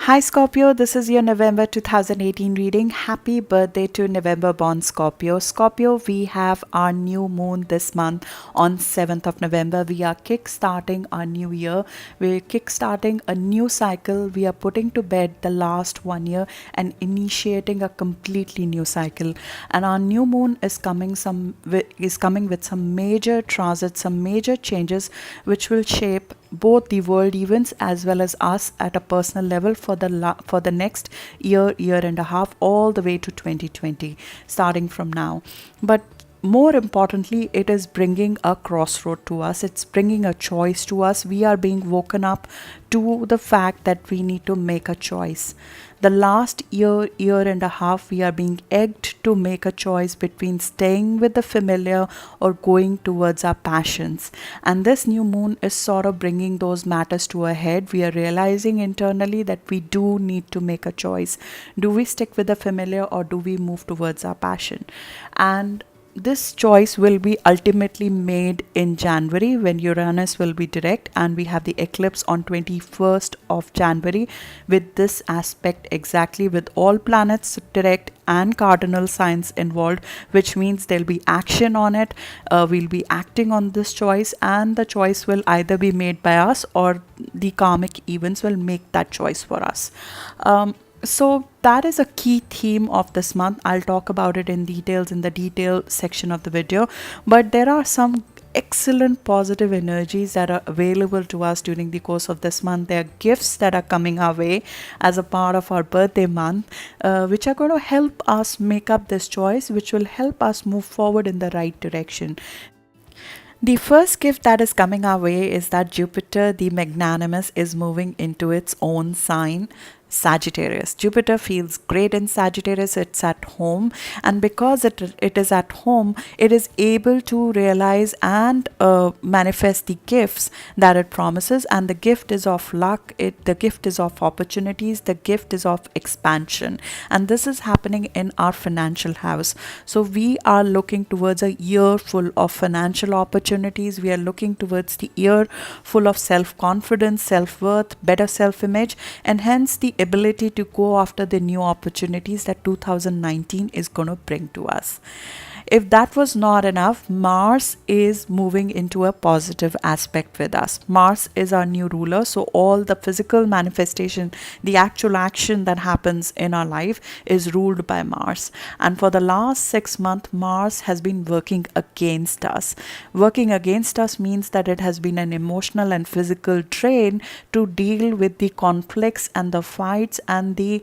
Hi Scorpio, this is your November 2018 reading. Happy birthday to November born Scorpio. Scorpio, we have our new moon this month on 7th of November. We are kick-starting our new year. We're kick-starting a new cycle. We are putting to bed the last 1 year and initiating a completely new cycle. And our new moon is coming with some major transits, some major changes which will shape both the world events as well as us at a personal level for the next year and a half, all the way to 2020, starting from now. But more importantly, it is bringing a crossroad to us. It's bringing a choice to us. We are being woken up to the fact that we need to make a choice. The last year and a half, we are being egged to make a choice between staying with the familiar or going towards our passions. And this new moon is sort of bringing those matters to a head. We are realizing internally that we do need to make a choice. Do we stick with the familiar or do we move towards our passion? And this choice will be ultimately made in January when Uranus will be direct, and we have the eclipse on 21st of January with this aspect exactly, with all planets direct and cardinal signs involved, which means there'll be action on it. We'll be acting on this choice, and the choice will either be made by us or the karmic events will make that choice for us. So that is a key theme of this month. I'll talk about it in details in the detail section of the video, but there are some excellent positive energies that are available to us during the course of this month. There are gifts that are coming our way as a part of our birthday month, which are going to help us make up this choice, which will help us move forward in the right direction. The first gift that is coming our way is that Jupiter, the magnanimous, is moving into its own sign, Sagittarius. Jupiter feels great in Sagittarius. It's at home, and because it is at home, it is able to realize and manifest the gifts that it promises. And the gift is of luck, the gift is of opportunities, the gift is of expansion, and this is happening in our financial house. So we are looking towards a year full of financial opportunities. We are looking towards the year full of self-confidence, self-worth, better self-image, and hence the ability to go after the new opportunities that 2019 is going to bring to us. If that was not enough, Mars is moving into a positive aspect with us. Mars is our new ruler, so all the physical manifestation, the actual action that happens in our life is ruled by Mars. And for the last 6 months, Mars has been working against us. Working against us means that it has been an emotional and physical drain to deal with the conflicts and the fights and the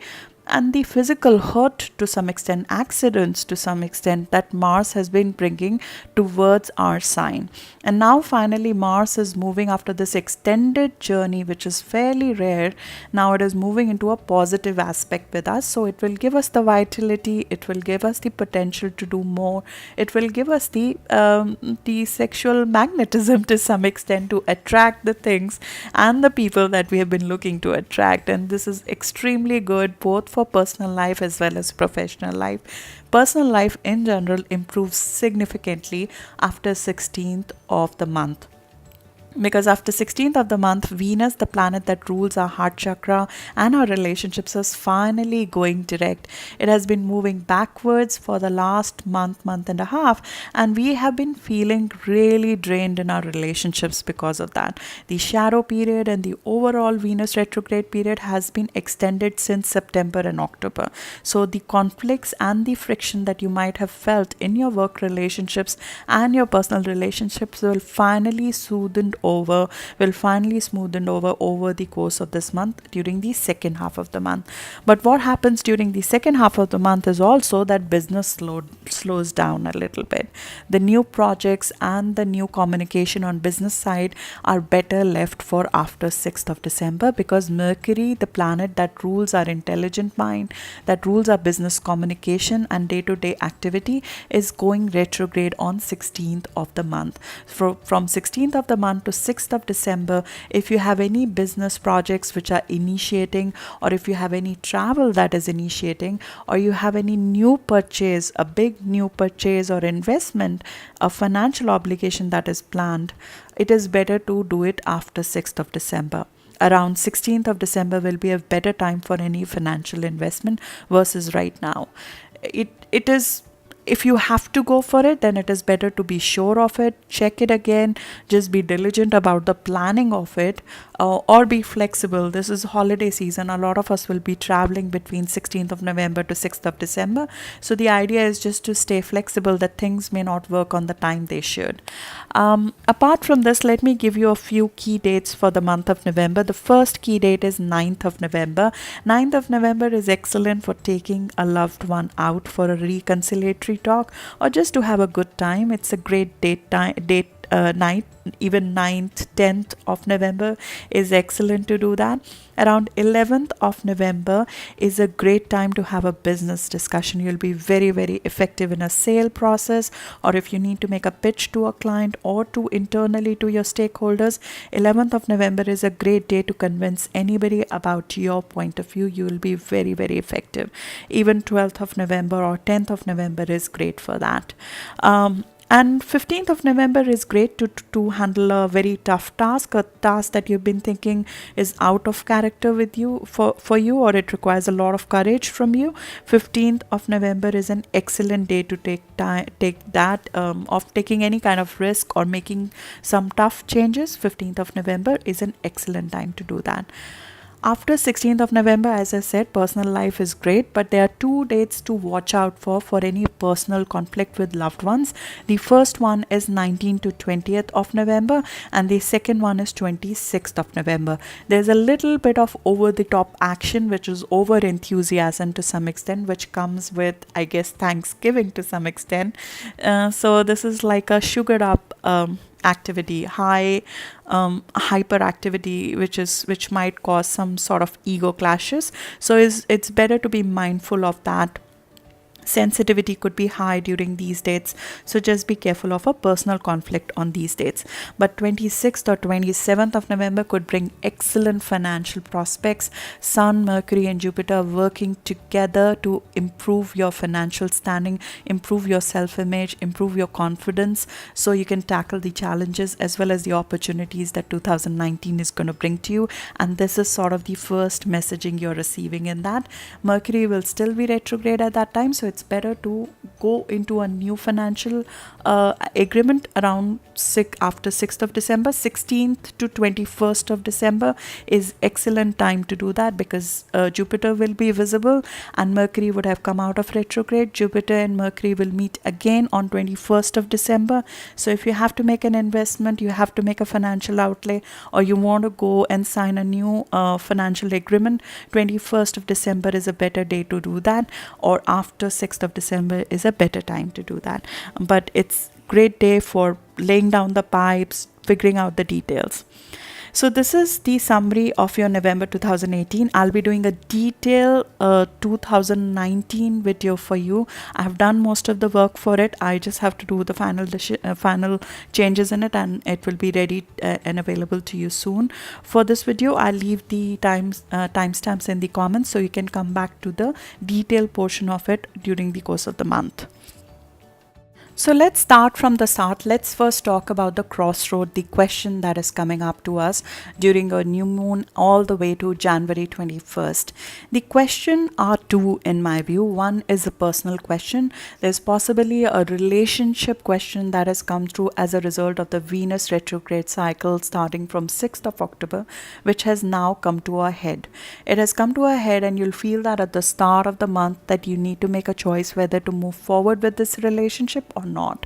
physical hurt, to some extent accidents to some extent, that Mars has been bringing towards our sign. And now finally Mars is moving, after this extended journey which is fairly rare, now it is moving into a positive aspect with us. So it will give us the vitality, it will give us the potential to do more, it will give us the sexual magnetism to some extent to attract the things and the people that we have been looking to attract. And this is extremely good both for personal life as well as professional life. Personal life in general improves significantly after 16th of the month, because after 16th of the month, Venus, the planet that rules our heart chakra and our relationships, is finally going direct. It has been moving backwards for the last month and a half, and we have been feeling really drained in our relationships because of that. The shadow period and the overall Venus retrograde period has been extended since September and October. So the conflicts and the friction that you might have felt in your work relationships and your personal relationships will finally smoothened over the course of this month during the second half of the month. But what happens during the second half of the month is also that business slows down a little bit. The new projects and the new communication on business side are better left for after 6th of December, because Mercury, the planet that rules our intelligent mind, that rules our business communication and day-to-day activity, is going retrograde on 16th of the month. From 16th of the month to 6th of December, if you have any business projects which are initiating, or if you have any travel that is initiating, or you have any new purchase, a big new purchase or investment, a financial obligation that is planned, it is better to do it after 6th of December. around 16th of December will be a better time for any financial investment versus right now. It is, if you have to go for it, then it is better to be sure of it, check it again, just be diligent about the planning of it, or be flexible. This is holiday season. A lot of us will be traveling between 16th of November to 6th of December. So the idea is just to stay flexible, that things may not work on the time they should. Apart from this, let me give you a few key dates for the month of November. The first key date is 9th of November. 9th of November is excellent for taking a loved one out for a reconciliatory talk or just to have a good time. It's a great night. Even 9th, 10th of November is excellent to do that. Around 11th of November is a great time to have a business discussion. You'll be very, very effective in a sale process, or if you need to make a pitch to a client or to internally to your stakeholders. 11th of November is a great day to convince anybody about your point of view. You will be very, very effective. Even 12th of November or 10th of November is great for that. And 15th of November is great to handle a very tough task, a task that you've been thinking is out of character with you for you, or it requires a lot of courage from you. 15th of November is an excellent day to take that of taking any kind of risk or making some tough changes. 15th of November is an excellent time to do that. After 16th of November, as I said, personal life is great, but there are two dates to watch out for any personal conflict with loved ones. The first one is 19th to 20th of November, and the second one is 26th of November. There's a little bit of over-the-top action, which is over-enthusiasm to some extent, which comes with, I guess, Thanksgiving to some extent. So this is like a sugared up activity, high hyperactivity, which might cause some sort of ego clashes. So it's better to be mindful of that. Sensitivity could be high during these dates, so just be careful of a personal conflict on these dates. But 26th or 27th of November could bring excellent financial prospects. Sun, Mercury and Jupiter working together to improve your financial standing, improve your self-image, improve your confidence, so you can tackle the challenges as well as the opportunities that 2019 is going to bring to you. And this is sort of the first messaging you're receiving in that. Mercury will still be retrograde at that time, so it's better to go into a new financial agreement around after 6th of December. 16th to 21st of December is excellent time to do that, because Jupiter will be visible and Mercury would have come out of retrograde. Jupiter and Mercury will meet again on 21st of December. So if you have to make an investment, you have to make a financial outlay, or you want to go and sign a new financial agreement, 21st of December is a better day to do that, or after 6th of December is a better time to do that. But it's great day for laying down the pipes, figuring out the details. So this is the summary of your November 2018. I'll be doing a detailed 2019 video for you. I've done most of the work for it. I just have to do the final changes in it, and it will be ready and available to you soon. For this video, I'll leave the timestamps in the comments, so you can come back to the detailed portion of it during the course of the month. So let's start from the start. Let's first talk about the crossroad, the question that is coming up to us during a new moon all the way to January 21st. The question are two in my view. One is a personal question. There's possibly a relationship question that has come through as a result of the Venus retrograde cycle starting from 6th of October, which has now come to a head. It has come to a head, and you'll feel that at the start of the month that you need to make a choice whether to move forward with this relationship or not.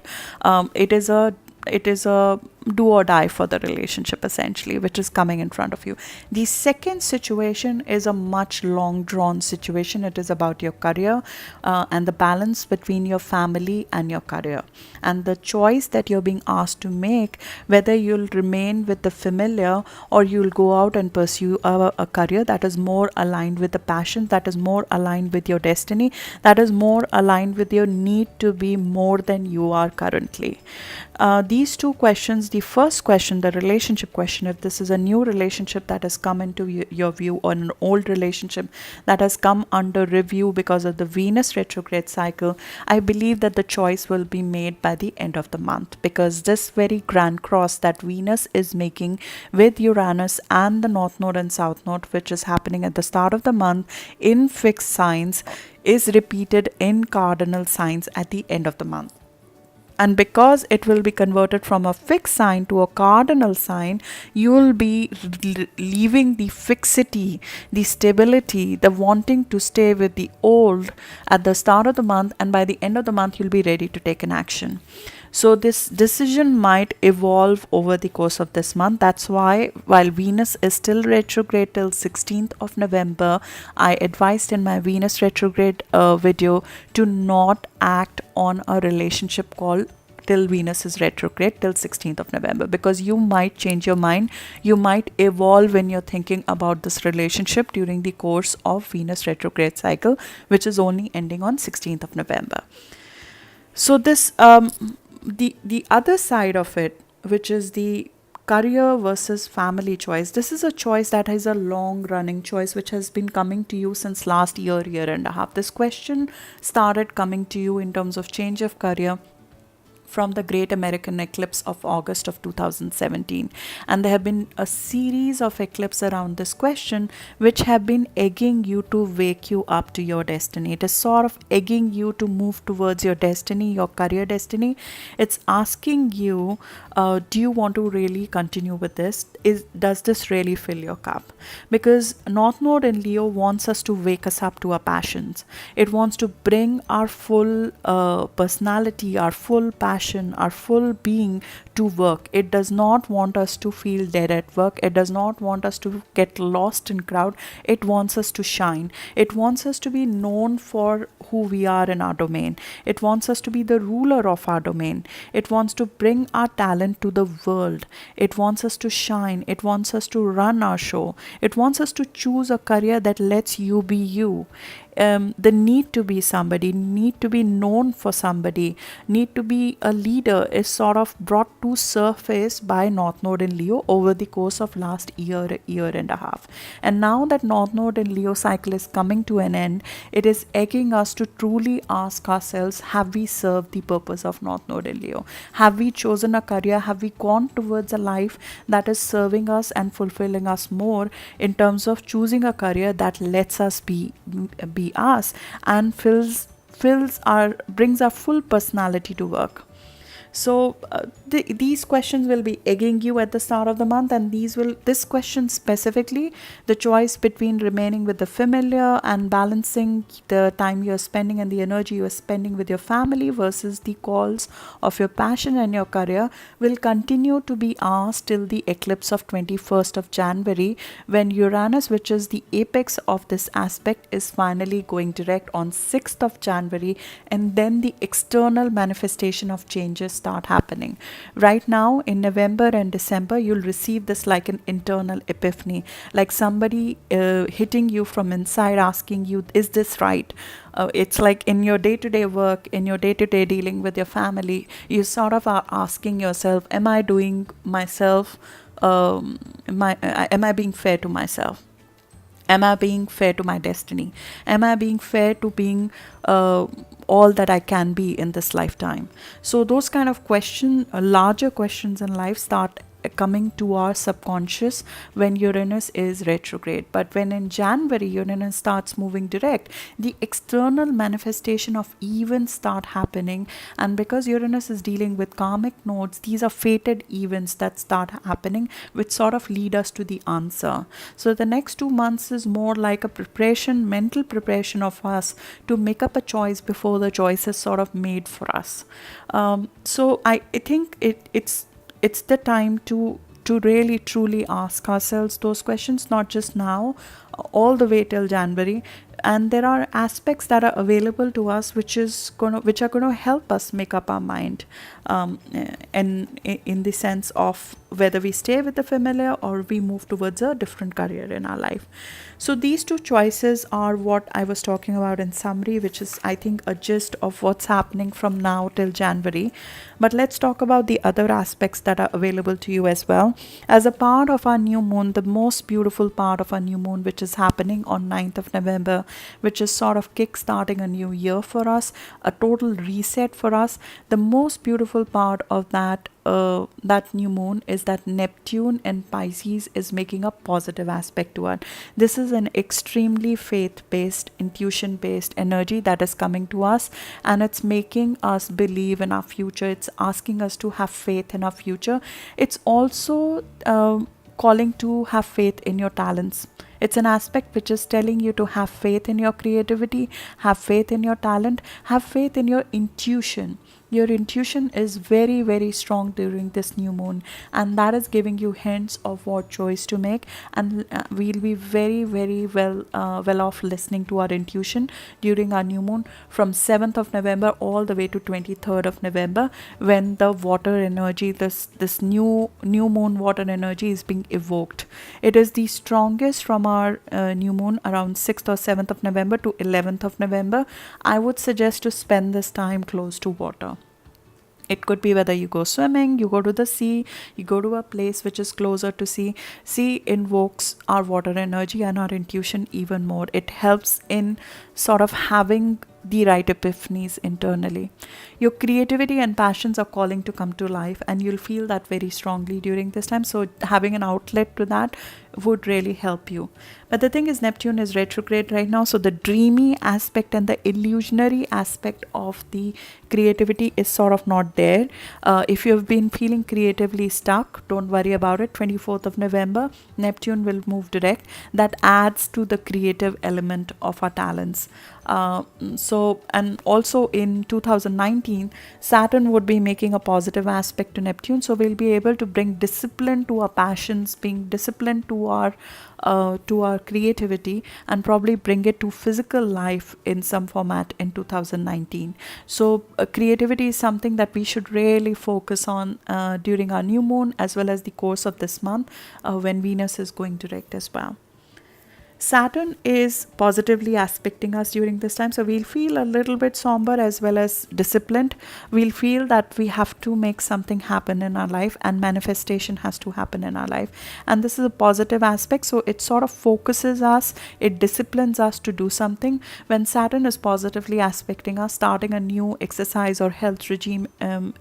It is a do or die for the relationship, essentially, which is coming in front of you. The second situation is a much long drawn situation. It is about your career and the balance between your family and your career, and the choice that you're being asked to make, whether you'll remain with the familiar or you'll go out and pursue a career that is more aligned with the passion, that is more aligned with your destiny, that is more aligned with your need to be more than you are currently. These two questions the first question, the relationship question, if this is a new relationship that has come into your view, or an old relationship that has come under review because of the Venus retrograde cycle, I believe that the choice will be made by the end of the month, because this very grand cross that Venus is making with Uranus and the North Node and South Node, which is happening at the start of the month in fixed signs, is repeated in cardinal signs at the end of the month. And because it will be converted from a fixed sign to a cardinal sign, you will be leaving the fixity, the stability, the wanting to stay with the old at the start of the month, and by the end of the month, you'll be ready to take an action. So this decision might evolve over the course of this month. That's why, while Venus is still retrograde till 16th of November, I advised in my Venus retrograde video to not act on a relationship call till Venus is retrograde till 16th of November, because you might change your mind. You might evolve when you're thinking about this relationship during the course of Venus retrograde cycle, which is only ending on 16th of November. So this the other side of it, which is the career versus family choice, this is a choice that is a long running choice which has been coming to you since last year and a half. This question started coming to you in terms of change of career from the Great American Eclipse of August of 2017. And there have been a series of eclipses around this question which have been egging you to wake you up to your destiny. It is sort of egging you to move towards your destiny, your career destiny. It's asking you, do you want to really continue with this? Does this really fill your cup? Because North Node in Leo wants us to wake us up to our passions. It wants to bring our full personality, our full passion, our full being to work. It does not want us to feel dead at work. It does not want us to get lost in crowd. It wants us to shine. It wants us to be known for who we are in our domain. It wants us to be the ruler of our domain. It wants to bring our talent to the world. It wants us to shine. It wants us to run our show. It wants us to choose a career that lets you be you. The need to be somebody, need to be known for somebody, need to be a leader is sort of brought to surface by North Node in Leo over the course of last year and a half. And now that North Node in Leo cycle is coming to an end, it is egging us to truly ask ourselves, have we served the purpose of North Node in Leo? Have we chosen a career? Have we gone towards a life that is serving us and fulfilling us more in terms of choosing a career that lets us be us and brings our full personality to work? So these questions will be egging you at the start of the month, and this question specifically, the choice between remaining with the familiar and balancing the time you're spending and the energy you're spending with your family versus the calls of your passion and your career, will continue to be asked till the eclipse of 21st of January, when Uranus, which is the apex of this aspect, is finally going direct on 6th of January, and then the external manifestation of changes start happening. Right now in November and December, you'll receive this like an internal epiphany, like somebody hitting you from inside, asking you, is this right? It's like in your day-to-day work, in your day-to-day dealing with your family, you sort of are asking yourself, am I doing myself, am I being fair to myself? Am I being fair to my destiny? Am I being fair to being all that I can be in this lifetime? So those kind of larger questions in life start coming to our subconscious when Uranus is retrograde. But when in January Uranus starts moving direct, the external manifestation of events start happening, and because Uranus is dealing with karmic nodes, these are fated events that start happening, which sort of lead us to the answer. So the next 2 months is more like a preparation, mental preparation of us to make up a choice before the choice is sort of made for us. So I think it's the time to really truly ask ourselves those questions, not just now, all the way till January. and there are aspects that are available to us which are going to help us make up our mind, and in the sense of whether we stay with the familiar or we move towards a different career in our life. So these two choices are what I was talking about in summary, which is, I think, a gist of what's happening from now till January. But let's talk about the other aspects that are available to you as well. As a part of our new moon, the most beautiful part of our new moon, which is happening on 9th of November, which is sort of kick-starting a new year for us, a total reset for us. The most beautiful part of that new moon is that Neptune in Pisces is making a positive aspect to it. This is an extremely faith-based, intuition-based energy that is coming to us, and it's making us believe in our future. It's asking us to have faith in our future. It's also calling to have faith in your talents. It's an aspect which is telling you to have faith in your creativity, have faith in your talent, have faith in your intuition. Your intuition is very, very strong during this new moon, and that is giving you hints of what choice to make. And we'll be very, very well off listening to our intuition during our new moon from 7th of November all the way to 23rd of November, when the water energy, this new moon water energy is being evoked. It is the strongest from our new moon around 6th or 7th of November to 11th of November. I would suggest to spend this time close to water. It could be whether you go swimming, you go to the sea, you go to a place which is closer to sea. Sea invokes our water energy and our intuition even more. It helps in sort of having the right epiphanies internally. Your creativity and passions are calling to come to life, and you'll feel that very strongly during this time. So having an outlet to that would really help you. But the thing is, Neptune is retrograde right now, so the dreamy aspect and the illusionary aspect of the creativity is sort of not there. If you've been feeling creatively stuck, don't worry about it. 24th of November, Neptune will move direct. That adds to the creative element of our talents. And also in 2019, Saturn would be making a positive aspect to Neptune, so we'll be able to bring discipline to our passions, being disciplined to our creativity, and probably bring it to physical life in some format in 2019. So creativity is something that we should really focus on during our new moon, as well as the course of this month when Venus is going direct as well. Saturn is positively aspecting us during this time, so we'll feel a little bit somber as well as disciplined. We'll feel that we have to make something happen in our life, and manifestation has to happen in our life. And this is a positive aspect, so it sort of focuses us, it disciplines us to do something. When Saturn is positively aspecting us, starting a new exercise or health regime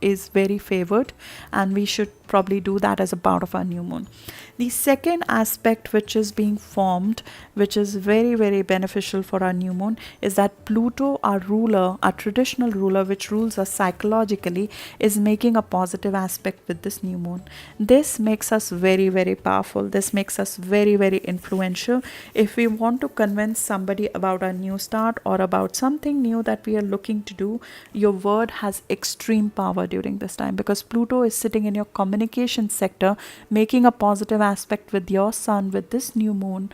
is very favored, and we should probably do that as a part of our new moon. The second aspect which is being formed, which is very, very beneficial for our new moon, is that Pluto, our ruler, our traditional ruler, which rules us psychologically, is making a positive aspect with this new moon. This makes us very, very powerful. This makes us very, very influential. If we want to convince somebody about a new start or about something new that we are looking to do, your word has extreme power during this time, because Pluto is sitting in your communication sector, making a positive aspect with your sun with this new moon.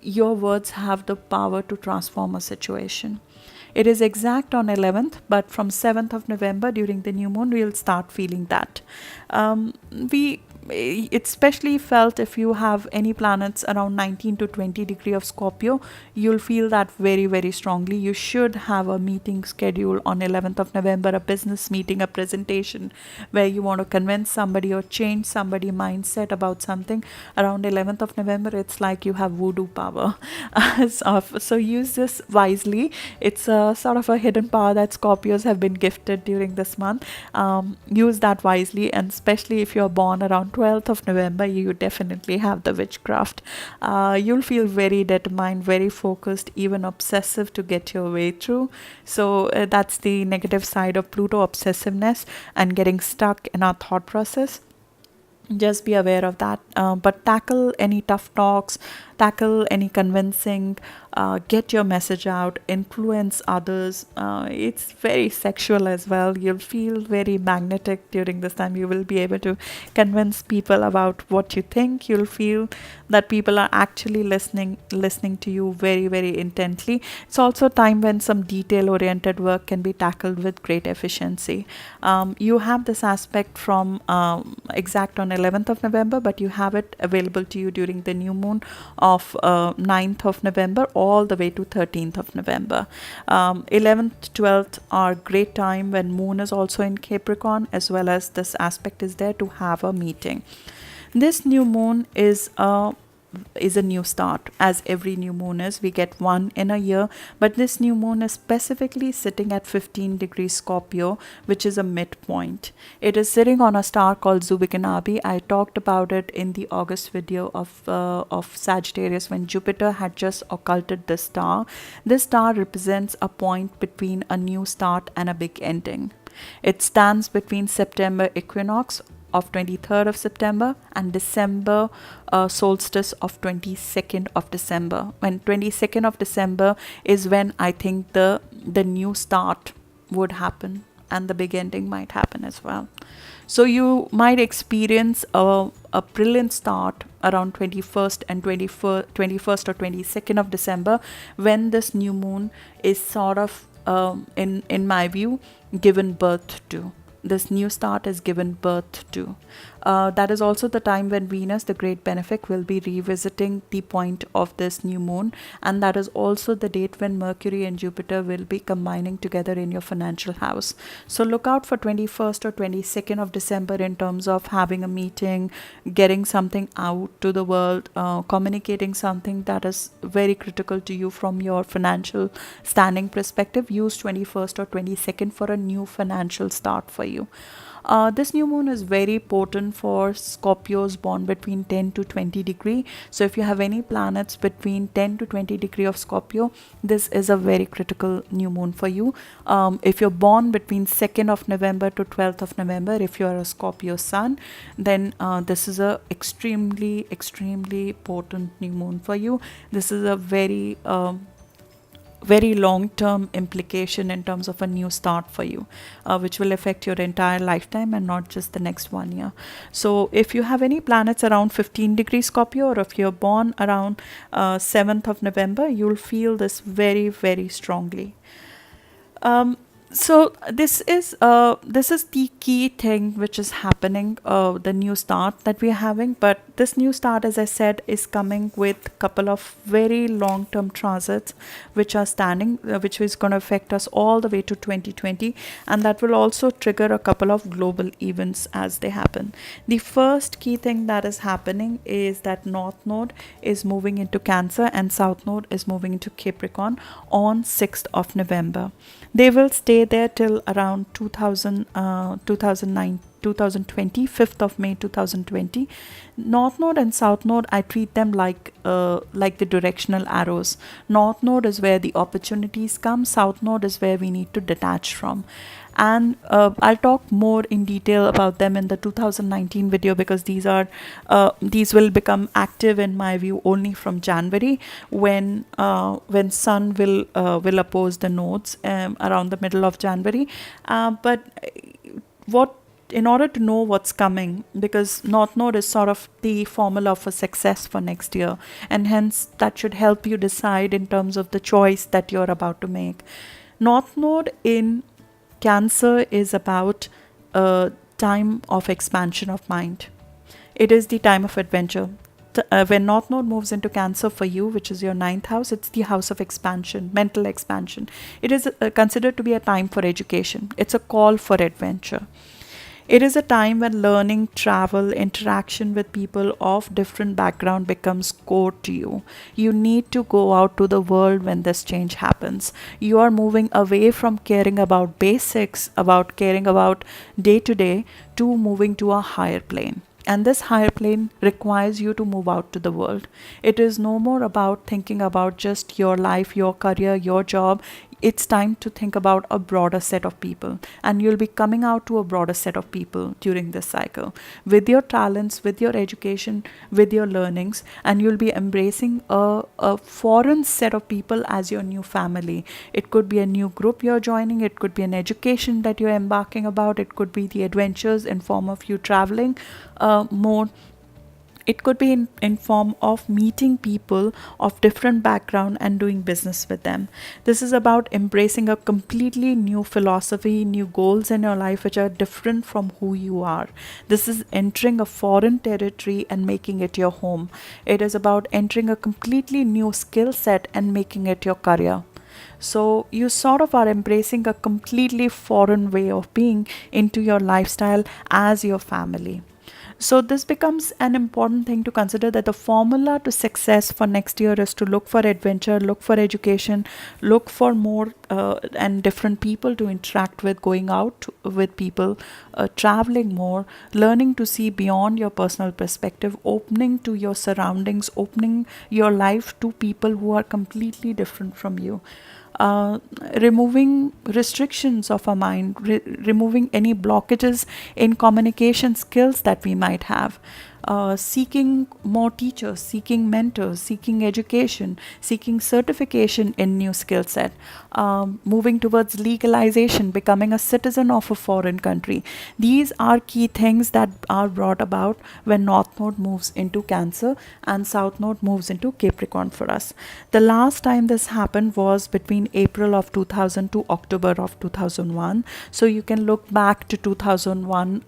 Your words have the power to transform a situation. It is exact on 11th, but from 7th of November during the new moon, we'll start feeling that. It's especially felt if you have any planets around 19 to 20 degree of Scorpio. You'll feel that very, very strongly. You should have a meeting schedule on 11th of November, a business meeting, a presentation where you want to convince somebody or change somebody's mindset about something. Around 11th of November, it's like you have voodoo power. So use this wisely. It's a sort of a hidden power that Scorpios have been gifted during this month. Use that wisely, and especially if you're born around 12th of November, you definitely have the witchcraft. You'll feel very determined, very focused, even obsessive to get your way through. So that's the negative side of Pluto, obsessiveness and getting stuck in our thought process. Just be aware of that, but tackle any tough talks tackle any convincing, get your message out, influence others. It's very sexual as well. You'll feel very magnetic during this time. You will be able to convince people about what you think. You'll feel that people are actually listening to you very, very intently. It's also a time when some detail oriented work can be tackled with great efficiency. You have this aspect from exact on 11th of November, but you have it available to you during the new moon of 9th of November all the way to 13th of November. 11th, 12th are great time when moon is also in Capricorn, as well as this aspect is there to have a meeting. This new moon is a new start, as every new moon is. We get one in a year, but this new moon is specifically sitting at 15 degrees Scorpio, which is a midpoint. It is sitting on a star called Zubikanabi. I talked about it in the August video of Sagittarius, when Jupiter had just occulted this star. This star represents a point between a new start and a big ending. It stands between September equinox of 23rd of September and December solstice of 22nd of December. When 22nd of December is when I think the new start would happen, and the big ending might happen as well. So you might experience a brilliant start around 21st and 21st or 22nd of December, when this new moon is sort of in my view given birth to. This new start is given birth to. That is also the time when Venus, the great benefic, will be revisiting the point of this new moon, and that is also the date when Mercury and Jupiter will be combining together in your financial house. So look out for 21st or 22nd of December in terms of having a meeting, getting something out to the world, communicating something that is very critical to you from your financial standing perspective. Use 21st or 22nd for a new financial start for you. This new moon is very potent for Scorpios born between 10 to 20 degree. So if you have any planets between 10 to 20 degree of Scorpio, this is a very critical new moon for you. If you're born between 2nd of November to 12th of November, if you are a Scorpio Sun, then this is a extremely potent new moon for you. This is a very long-term implication in terms of a new start for you, which will affect your entire lifetime and not just the next 1 year. So if you have any planets around 15 degrees Scorpio, or if you're born around 7th of November, you'll feel this very strongly. So this is the key thing which is happening, the new start that we're having. But this new start, as I said, is coming with a couple of very long-term transits which are standing, which is going to affect us all the way to 2020, and that will also trigger a couple of global events as they happen. The first key thing that is happening is that North Node is moving into Cancer and South Node is moving into Capricorn on 6th of November. They will stay there till around 2020, 5th of May 2020. North Node and South Node, I treat them like the directional arrows. North Node is where the opportunities come. South Node is where we need to detach from. And I'll talk more in detail about them in the 2019 video, because these will become active in my view only from January, when Sun will oppose the nodes around the middle of January. But in order to know what's coming, because North Node is sort of the formula for success for next year, and hence that should help you decide in terms of the choice that you're about to make. North Node in Cancer is about a time of expansion of mind. It is the time of adventure. When North Node moves into Cancer for you, which is your 9th house, it's the house of expansion, mental expansion. It is considered to be a time for education. It's a call for adventure. It is a time when learning, travel, interaction with people of different background becomes core to you. You need to go out to the world when this change happens. You are moving away from caring about basics, about caring about day to day, to moving to a higher plane. And this higher plane requires you to move out to the world. It is no more about thinking about just your life, your career, your job. it's time to think about a broader set of people, and you'll be coming out to a broader set of people during this cycle with your talents, with your education, with your learnings, and you'll be embracing a foreign set of people as your new family. It could be a new group you're joining, it could be an education that you're embarking about, it could be the adventures in form of you traveling more. It could be in form of meeting people of different background and doing business with them. This is about embracing a completely new philosophy, new goals in your life which are different from who you are. This is entering a foreign territory and making it your home. It is about entering a completely new skill set and making it your career. So you sort of are embracing a completely foreign way of being into your lifestyle as your family. So this becomes an important thing to consider, that the formula to success for next year is to look for adventure, look for education, look for more and different people to interact with, going out with people, traveling more, learning to see beyond your personal perspective, opening to your surroundings, opening your life to people who are completely different from you. Removing restrictions of our mind, removing any blockages in communication skills that we might have, seeking more teachers, seeking mentors, seeking education, seeking certification in new skill set, moving towards legalization, becoming a citizen of a foreign country. These are key things that are brought about when North Node moves into Cancer and South Node moves into Capricorn for us. The last time this happened was between April of 2000 to October of 2001. So you can look back to 2001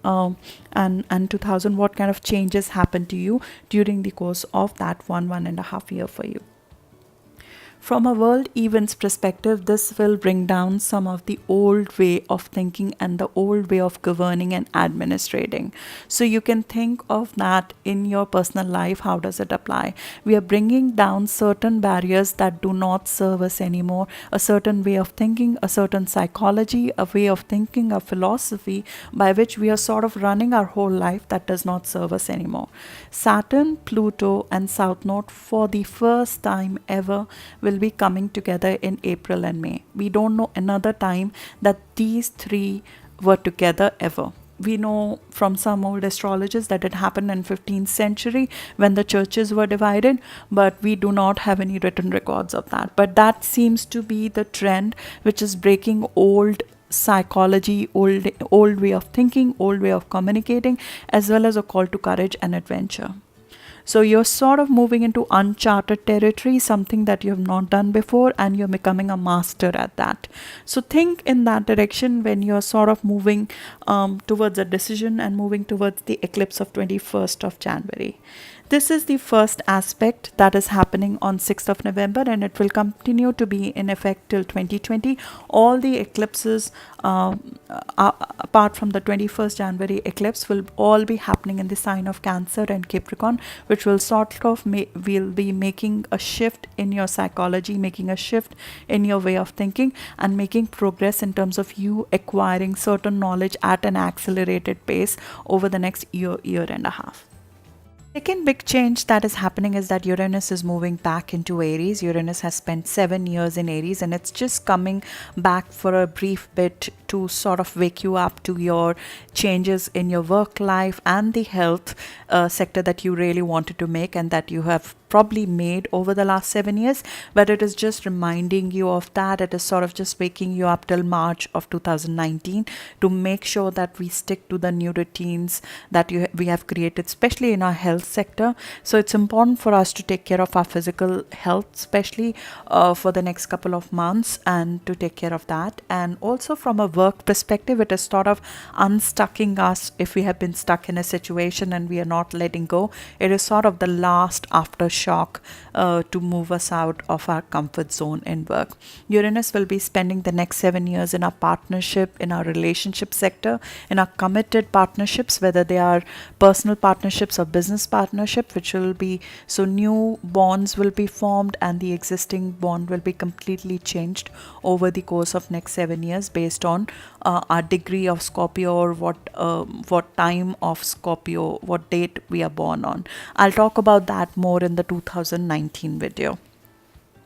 and 2000, what kind of changes happened to you during the course of that one and a half year for you. From a world events perspective, this will bring down some of the old way of thinking and the old way of governing and administrating. So you can think of that in your personal life. How does it apply? We are bringing down certain barriers that do not serve us anymore, a certain way of thinking, a certain psychology, a way of thinking, a philosophy by which we are sort of running our whole life that does not serve us anymore. Saturn, Pluto, and South Node for the first time ever will be coming together in April and May. We don't know another time that these three were together ever. We know from some old astrologers that it happened in 15th century when the churches were divided, but we do not have any written records of that. But that seems to be the trend which is breaking old psychology, old way of thinking, old way of communicating, as well as a call to courage and adventure. So you're sort of moving into uncharted territory, something that you have not done before, and you're becoming a master at that. So think in that direction when you're sort of moving towards a decision and moving towards the eclipse of 21st of January. This is the first aspect that is happening on 6th of November, and it will continue to be in effect till 2020. All the eclipses, apart from the 21st January eclipse, will all be happening in the sign of Cancer and Capricorn, which will sort of will be making a shift in your psychology, making a shift in your way of thinking, and making progress in terms of you acquiring certain knowledge at an accelerated pace over the next year and a half. Second big change that is happening is that Uranus is moving back into Aries. Uranus has spent 7 years in Aries, and it's just coming back for a brief bit to sort of wake you up to your changes in your work life and the health sector that you really wanted to make and that you have probably made over the last 7 years, but it is just reminding you of that. It is sort of just waking you up till March of 2019 to make sure that we stick to the new routines that we have created, especially in our health sector. So it's important for us to take care of our physical health, especially for the next couple of months, and to take care of that. And also from a work perspective, it is sort of unstucking us if we have been stuck in a situation and we are not letting go. It is sort of the last aftershock to move us out of our comfort zone in work. Uranus will be spending the next 7 years in our partnership, in our relationship sector, in our committed partnerships, whether they are personal partnerships or business partnership, which will be, so new bonds will be formed and the existing bond will be completely changed over the course of next 7 years based on our degree of Scorpio, or what time of Scorpio, what date we are born on. I'll talk about that more in the 2019 video.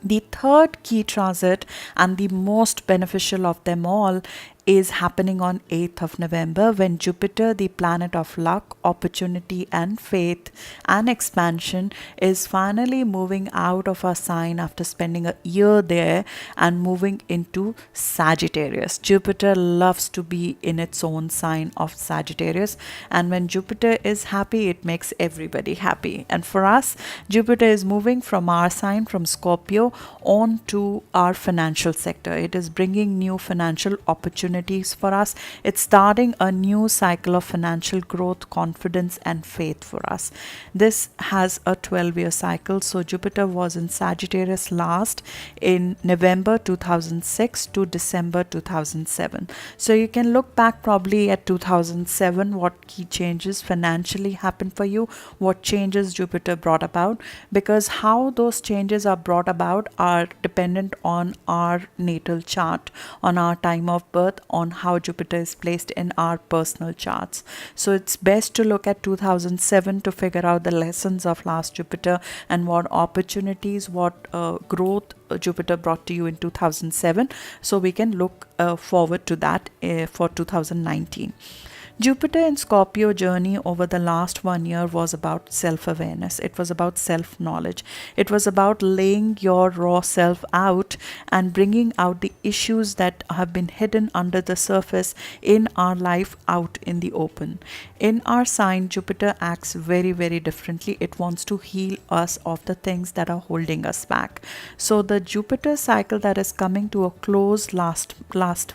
The third key transit, and the most beneficial of them all, is happening on 8th of November, when Jupiter, the planet of luck, opportunity and faith and expansion, is finally moving out of our sign after spending a year there and moving into Sagittarius. Jupiter loves to be in its own sign of Sagittarius, and when Jupiter is happy, it makes everybody happy. And for us, Jupiter is moving from our sign, from Scorpio, on to our financial sector. It is bringing new financial opportunities for us. It's starting a new cycle of financial growth, confidence and faith for us. This has a 12-year cycle. So Jupiter was in Sagittarius last in November 2006 to December 2007. So you can look back probably at 2007, what key changes financially happened for you, what changes Jupiter brought about, because how those changes are brought about are dependent on our natal chart, on our time of birth, on how Jupiter is placed in our personal charts. So it's best to look at 2007 to figure out the lessons of last Jupiter and what opportunities, what growth Jupiter brought to you in 2007. So we can look forward to that for 2019. Jupiter in Scorpio journey over the last 1 year was about self-awareness. It was about self-knowledge. It was about laying your raw self out and bringing out the issues that have been hidden under the surface in our life out in the open. In our sign, Jupiter acts very, very differently. It wants to heal us of the things that are holding us back. So the Jupiter cycle that is coming to a close last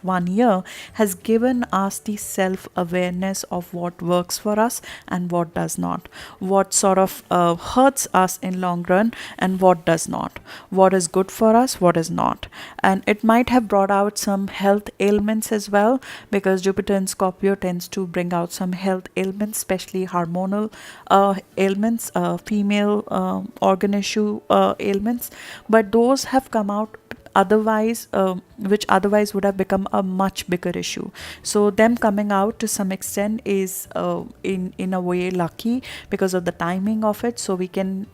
1 year has given us the self-awareness of what works for us and what does not, what sort of hurts us in long run and what does not, what is good for us, what is not. And it might have brought out some health ailments as well, because Jupiter in Scorpio tends to bring out some health ailments, especially hormonal ailments, female organ issue ailments, but those have come out otherwise, which otherwise would have become a much bigger issue. So them coming out to some extent is in a way lucky because of the timing of it. So we can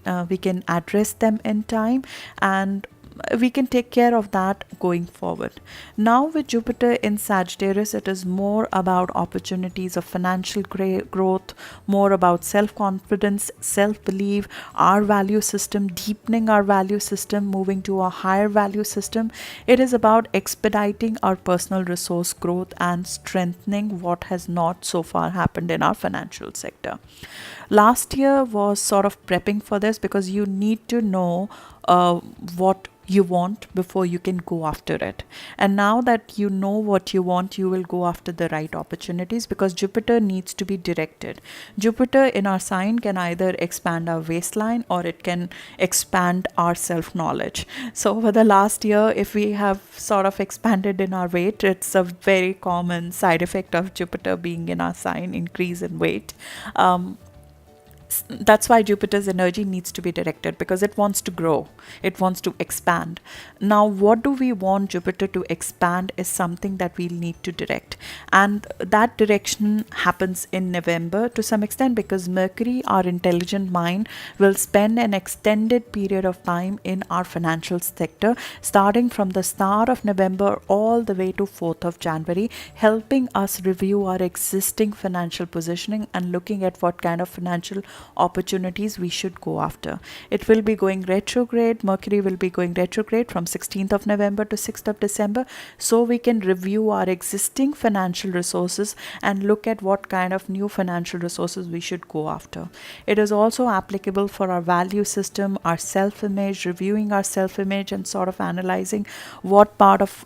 address them in time, and we can take care of that going forward. Now with Jupiter in Sagittarius, it is more about opportunities of financial growth, more about self-confidence, self-belief, our value system, deepening our value system, moving to a higher value system. It is about expediting our personal resource growth and strengthening what has not so far happened in our financial sector. Last year was sort of prepping for this, because you need to know what you want before you can go after it. And now that you know what you want, you will go after the right opportunities, because Jupiter needs to be directed. Jupiter in our sign can either expand our waistline or it can expand our self-knowledge. So over the last year, if we have sort of expanded in our weight, it's a very common side effect of Jupiter being in our sign, increase in weight. That's why Jupiter's energy needs to be directed, because it wants to grow, it wants to expand. Now what do we want Jupiter to expand is something that we'll need to direct, and that direction happens in November to some extent, because Mercury, our intelligent mind, will spend an extended period of time in our financial sector, starting from the start of November all the way to 4th of January, helping us review our existing financial positioning and looking at what kind of financial opportunities we should go after. It will be going retrograde. Mercury will be going retrograde from 16th of November to 6th of December, so we can review our existing financial resources and look at what kind of new financial resources we should go after. It is also applicable for our value system, our self-image, reviewing our self-image and sort of analyzing what part of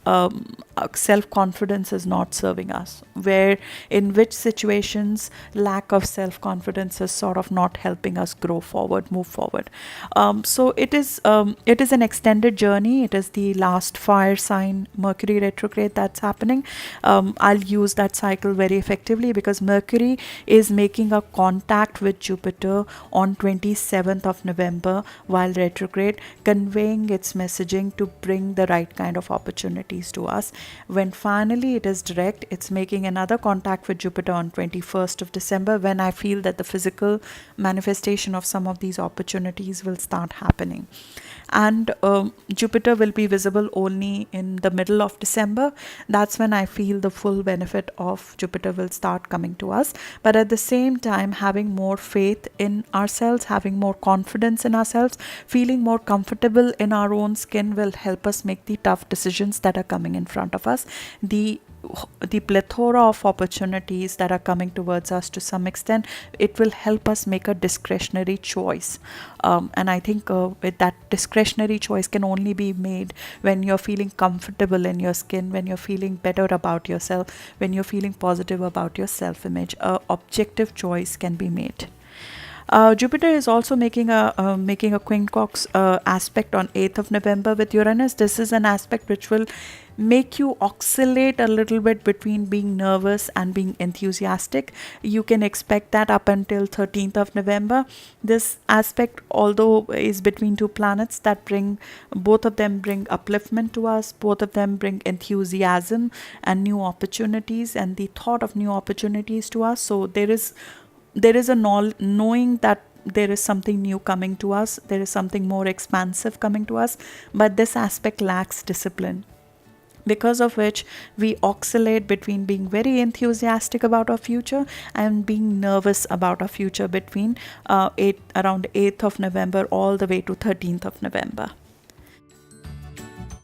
self-confidence is not serving us, where in which situations lack of self-confidence is sort of not helping us grow forward, move forward. So it is an extended journey. It is the last fire sign Mercury retrograde that's happening. I'll use that cycle very effectively, because Mercury is making a contact with Jupiter on 27th of November while retrograde, conveying its messaging to bring the right kind of opportunities to us. When finally it is direct, it's making another contact with Jupiter on 21st of December, when I feel that the physical manifestation of some of these opportunities will start happening. And Jupiter will be visible only in the middle of December. That's when I feel the full benefit of Jupiter will start coming to us. But at the same time, having more faith in ourselves, having more confidence in ourselves, feeling more comfortable in our own skin will help us make the tough decisions that are coming in front of us. The plethora of opportunities that are coming towards us, to some extent it will help us make a discretionary choice, and I think that discretionary choice can only be made when you're feeling comfortable in your skin, when you're feeling better about yourself, when you're feeling positive about your self-image. A objective choice can be made. Jupiter is also making a quincunx aspect on 8th of November with Uranus. This is an aspect which will make you oscillate a little bit between being nervous and being enthusiastic. You can expect that up until 13th of November. This aspect, although is between two planets that both of them bring upliftment to us, both of them bring enthusiasm and new opportunities and the thought of new opportunities to us. So there is a knowing that there is something new coming to us, there is something more expansive coming to us, but this aspect lacks discipline, because of which we oscillate between being very enthusiastic about our future and being nervous about our future between around 8th of November all the way to 13th of November.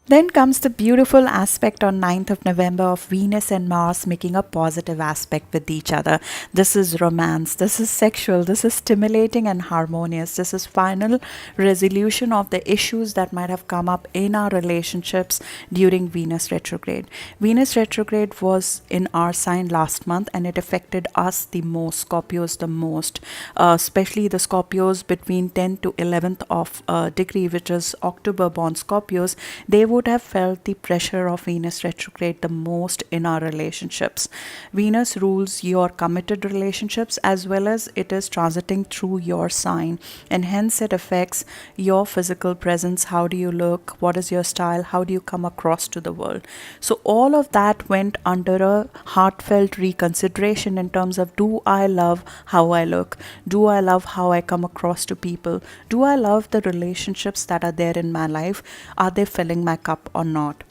Then comes the beautiful aspect on 9th of November of Venus and Mars making a positive aspect with each other. This is romance, this is sexual, this is stimulating and harmonious. This is final resolution of the issues that might have come up in our relationships during Venus retrograde. Venus retrograde was in our sign last month and it affected us the most, Scorpios the most, especially the Scorpios between 10th to 11th of degree, which is October born Scorpios. They would have felt the pressure of Venus retrograde the most in our relationships. Venus rules your committed relationships as well as it is transiting through your sign, and hence it affects your physical presence. How do you look? What is your style? How do you come across to the world? So all of that went under a heartfelt reconsideration in terms of, do I love how I look? Do I love how I come across to people? Do I love the relationships that are there in my life? Are they filling my cup or not?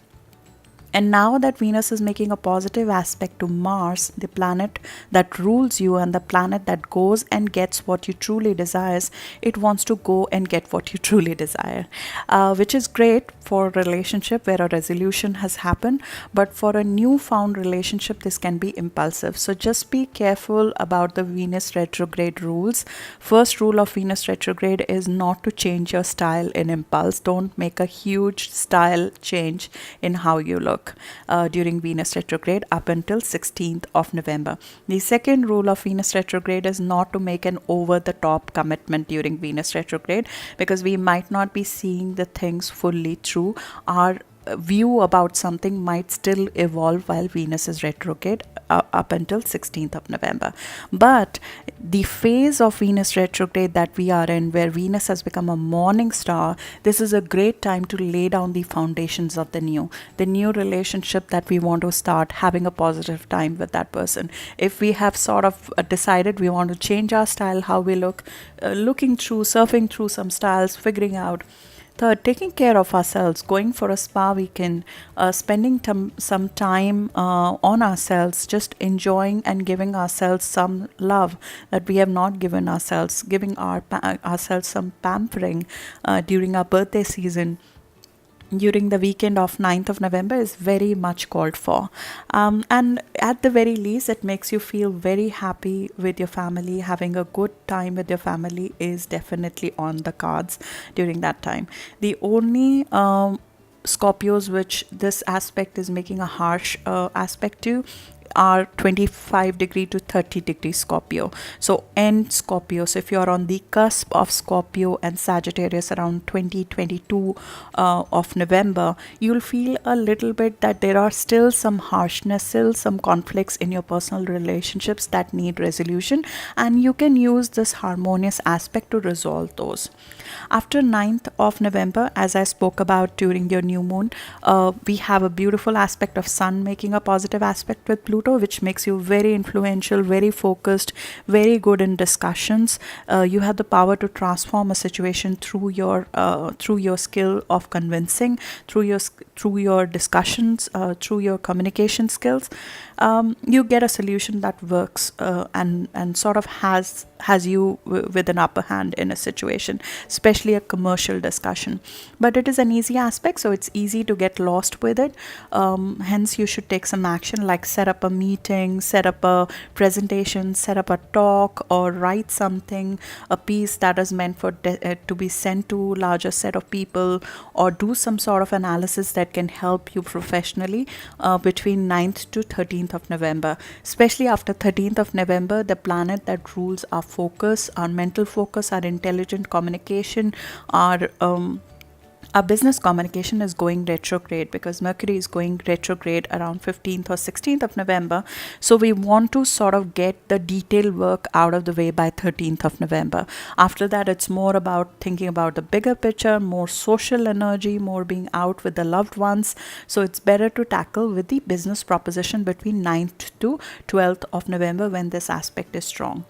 And now that Venus is making a positive aspect to Mars, the planet that rules you and the planet that goes and gets what you truly desires, it wants to go and get what you truly desire, which is great for a relationship where a resolution has happened. But for a newfound relationship, this can be impulsive. So just be careful about the Venus retrograde rules. First rule of Venus retrograde is not to change your style in impulse. Don't make a huge style change in how you look during Venus retrograde up until 16th of November. The second rule of Venus retrograde is not to make an over-the-top commitment during Venus retrograde, because we might not be seeing the things fully through. Our view about something might still evolve while Venus is retrograde up until 16th of November. But the phase of Venus retrograde that we are in, where Venus has become a morning star, this is a great time to lay down the foundations of the new relationship that we want to start, having a positive time with that person. If we have sort of decided we want to change our style, how we look, surfing through some styles, figuring out. Third, taking care of ourselves, going for a spa weekend, spending some time on ourselves, just enjoying and giving ourselves some love that we have not given ourselves, giving ourselves some pampering during our birthday season. During the weekend of 9th of November is very much called for. And at the very least, it makes you feel very happy with your family. Having a good time with your family is definitely on the cards during that time. The only Scorpios which this aspect is making a harsh aspect to are 25 degree to 30 degree Scorpio. So end Scorpio. So if you are on the cusp of Scorpio and Sagittarius around 2022 of November, you'll feel a little bit that there are still some harshness, still some conflicts in your personal relationships that need resolution, and you can use this harmonious aspect to resolve those. After 9th of November, as I spoke about during your new moon, we have a beautiful aspect of Sun making a positive aspect with Pluto. Pluto, which makes you very influential, very focused, very good in discussions. You have the power to transform a situation through your skill of convincing, through your discussions, through your communication skills. You get a solution that works, and sort of has you with an upper hand in a situation, especially a commercial discussion. But it is an easy aspect, so it's easy to get lost with it. Hence, you should take some action, like set up a meeting, set up a presentation, set up a talk, or write something, a piece that is meant for to be sent to larger set of people, or do some sort of analysis that can help you professionally between 9th to 13th of November. Especially after 13th of November, the planet that rules our focus, our mental focus, our intelligent communication, our business communication is going retrograde, because Mercury is going retrograde around 15th or 16th of November. So we want to sort of get the detailed work out of the way by 13th of November. After that, it's more about thinking about the bigger picture, more social energy, more being out with the loved ones. So it's better to tackle with the business proposition between 9th to 12th of November, when this aspect is strong.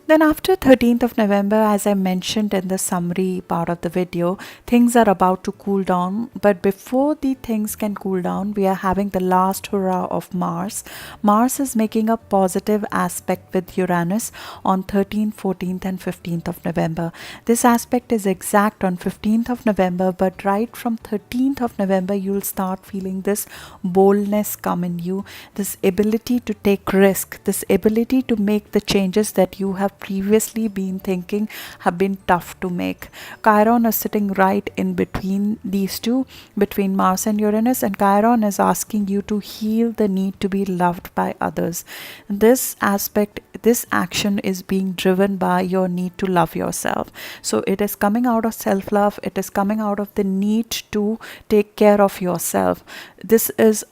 Then after 13th of November, as I mentioned in the summary part of the video, things are about to cool down. But before the things can cool down, we are having the last hurrah of Mars. Mars is making a positive aspect with Uranus on 13th, 14th and 15th of November. This aspect is exact on 15th of November, but right from 13th of November, you'll start feeling this boldness come in you, this ability to take risk, this ability to make the changes that you have previously been thinking have been tough to make. Chiron is sitting right in between these two, between Mars and Uranus, and Chiron is asking you to heal the need to be loved by others. This aspect, this action is being driven by your need to love yourself. So it is coming out of self-love, it is coming out of the need to take care of yourself. This is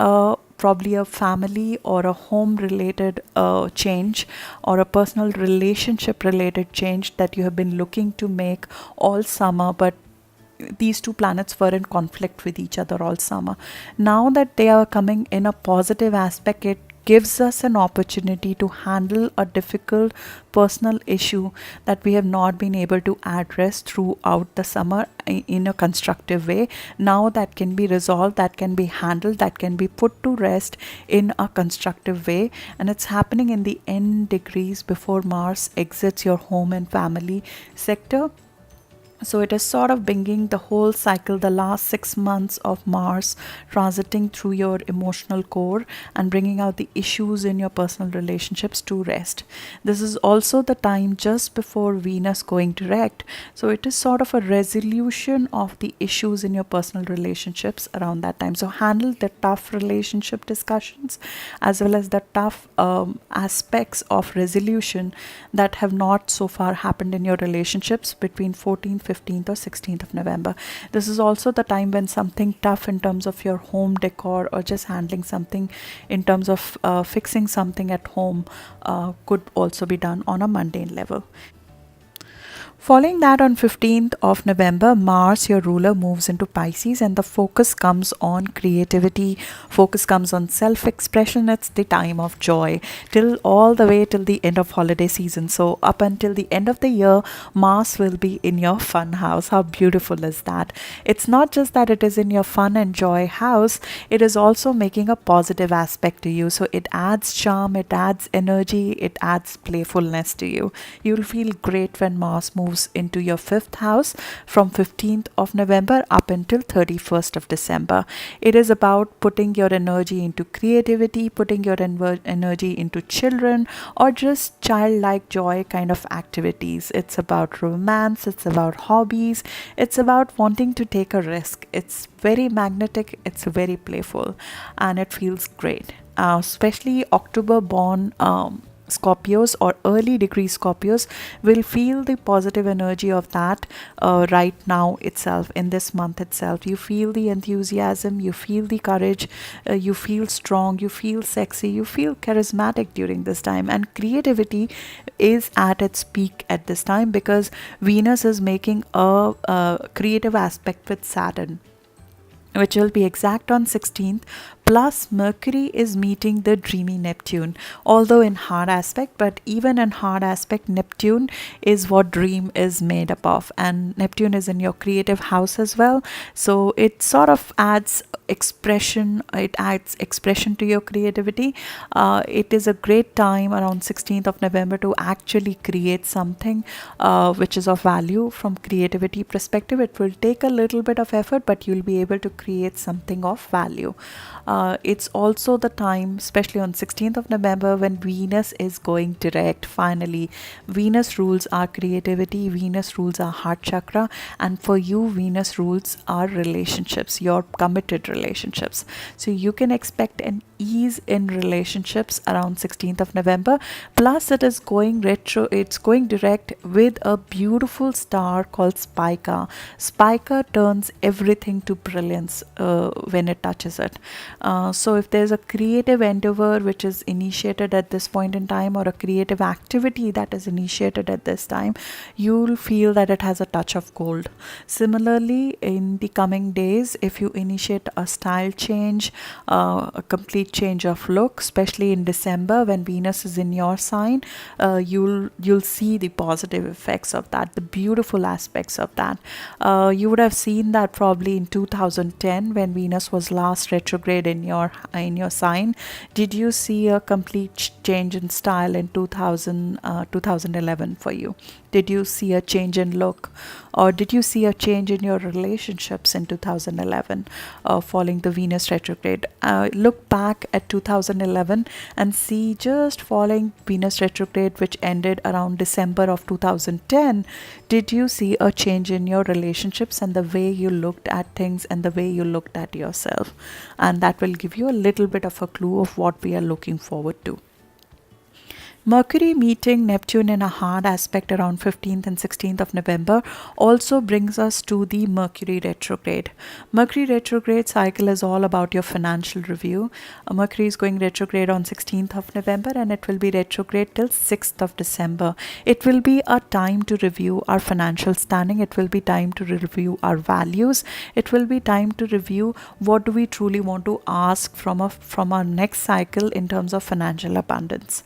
probably a family or a home related change, or a personal relationship related change that you have been looking to make all summer, but these two planets were in conflict with each other all summer. Now that they are coming in a positive aspect, it gives us an opportunity to handle a difficult personal issue that we have not been able to address throughout the summer in a constructive way. Now that can be resolved, that can be handled, that can be put to rest in a constructive way, and it's happening in the end degrees before Mars exits your home and family sector. So it is sort of bringing the whole cycle, the last 6 months of Mars transiting through your emotional core and bringing out the issues in your personal relationships to rest. This is also the time just before Venus going direct. So it is sort of a resolution of the issues in your personal relationships around that time. So handle the tough relationship discussions as well as the tough aspects of resolution that have not so far happened in your relationships between 14th, 15th or 16th of November. This is also the time when something tough in terms of your home decor or just handling something in terms of fixing something at home could also be done on a mundane level. Following that, on 15th of November, Mars, your ruler, moves into Pisces, and the focus comes on creativity, focus comes on self-expression. It's the time of joy till all the way till the end of holiday season. So up until the end of the year, Mars will be in your fun house. How beautiful is that? It's not just that it is in your fun and joy house, it is also making a positive aspect to you. So it adds charm, it adds energy, it adds playfulness to you. You'll feel great when Mars moves into your 5th house from 15th of November up until 31st of December. It is about putting your energy into creativity, putting your energy into children, or just childlike joy kind of activities. It's about romance, it's about hobbies, it's about wanting to take a risk. It's very magnetic, it's very playful, and it feels great. Especially October born Scorpios or early degree Scorpios will feel the positive energy of that right now itself, in this month itself. You feel the enthusiasm, you feel the courage, you feel strong, you feel sexy, you feel charismatic during this time, and creativity is at its peak at this time because Venus is making a creative aspect with Saturn, which will be exact on 16th. Plus Mercury is meeting the dreamy Neptune, although in hard aspect, but even in hard aspect, Neptune is what dream is made up of, and Neptune is in your creative house as well. So it sort of adds expression, it adds expression to your creativity. It is a great time around 16th of November to actually create something which is of value from creativity perspective. It will take a little bit of effort, but you'll be able to create something of value. It's also the time, especially on 16th of November, when Venus is going direct. Finally, Venus rules our creativity, Venus rules our heart chakra, and for you, Venus rules our relationships, your committed relationships. So you can expect an ease in relationships around 16th of November. Plus, it is going retro, it's going direct with a beautiful star called Spica. Spica turns everything to brilliance when it touches it. So if there's a creative endeavor which is initiated at this point in time, or a creative activity that is initiated at this time, you'll feel that it has a touch of gold. Similarly, in the coming days, if you initiate a style change, a complete change of look, especially in December when Venus is in your sign, you'll see the positive effects of that, the beautiful aspects of that. You would have seen that probably in 2010 when Venus was last retrograde in your sign. Did you see a complete change in style in 2011 for you? Did you see a change in look, or did you see a change in your relationships in 2011 following the Venus retrograde? Look back at 2011 and see, just following Venus retrograde, which ended around December of 2010, did you see a change in your relationships and the way you looked at things and the way you looked at yourself? And that will give you a little bit of a clue of what we are looking forward to. Mercury meeting Neptune in a hard aspect around 15th and 16th of November also brings us to the Mercury retrograde. Mercury retrograde cycle is all about your financial review. Mercury is going retrograde on 16th of November and it will be retrograde till 6th of December. It will be a time to review our financial standing. It will be time to review our values. It will be time to review what do we truly want to ask from our next cycle in terms of financial abundance.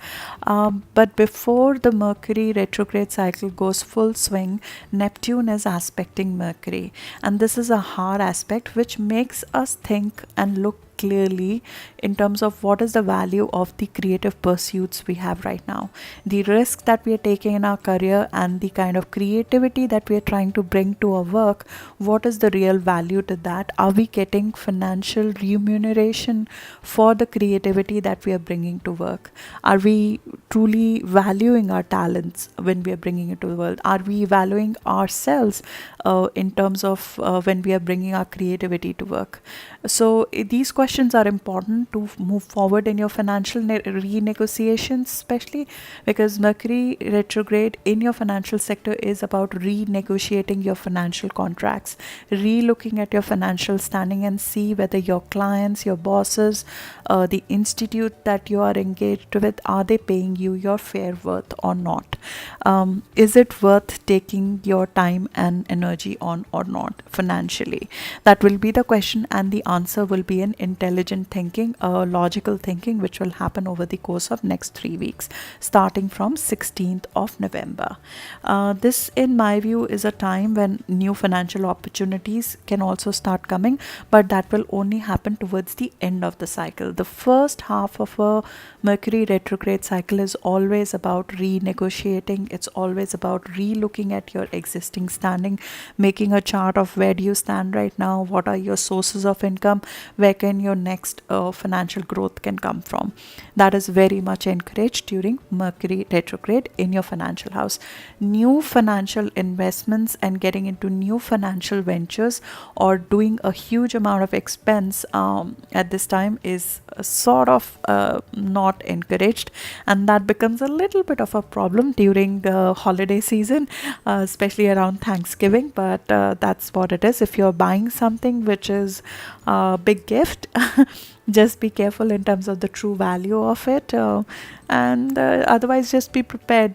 But before the Mercury retrograde cycle goes full swing, Neptune is aspecting Mercury, and this is a hard aspect which makes us think and look clearly in terms of what is the value of the creative pursuits we have right now, the risk that we are taking in our career, and the kind of creativity that we are trying to bring to our work. What is the real value to that? Are we getting financial remuneration for the creativity that we are bringing to work? Are we truly valuing our talents when we are bringing it to the world? Are we valuing ourselves in terms of when we are bringing our creativity to work? So these questions are important to move forward in your financial renegotiations, especially because Mercury retrograde in your financial sector is about renegotiating your financial contracts, re-looking at your financial standing and see whether your clients, your bosses, the institute that you are engaged with, are they paying you your fair worth or not? Is it worth taking your time and energy on or not financially? That will be the question, and the answer will be an intelligent thinking, logical thinking, which will happen over the course of next 3 weeks, starting from 16th of November. This, in my view, is a time when new financial opportunities can also start coming, but that will only happen towards the end of the cycle. The first half of a Mercury retrograde cycle is always about renegotiating. It's always about re-looking at your existing standing, making a chart of where do you stand right now, what are your sources of income, where can your next financial growth can come from. That is very much encouraged during Mercury retrograde in your financial house. New financial investments and getting into new financial ventures or doing a huge amount of expense at this time is sort of not encouraged, and that becomes a little bit of a problem during the holiday season, especially around Thanksgiving. But that's what it is. If you're buying something which is a big gift, just be careful in terms of the true value of it, and otherwise just be prepared.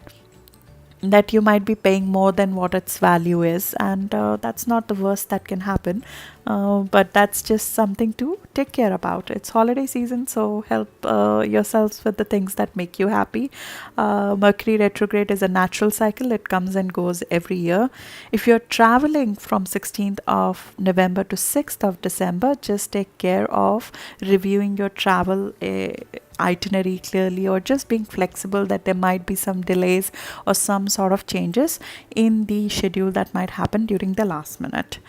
that you might be paying more than what its value is, and that's not the worst that can happen, but that's just something to take care about. It's holiday season, so help yourselves with the things that make you happy. Mercury retrograde is a natural cycle, it comes and goes every year. If you're traveling from 16th of November to 6th of December, just take care of reviewing your travel itinerary clearly, or just being flexible that there might be some delays or some sort of changes in the schedule that might happen during the last minute.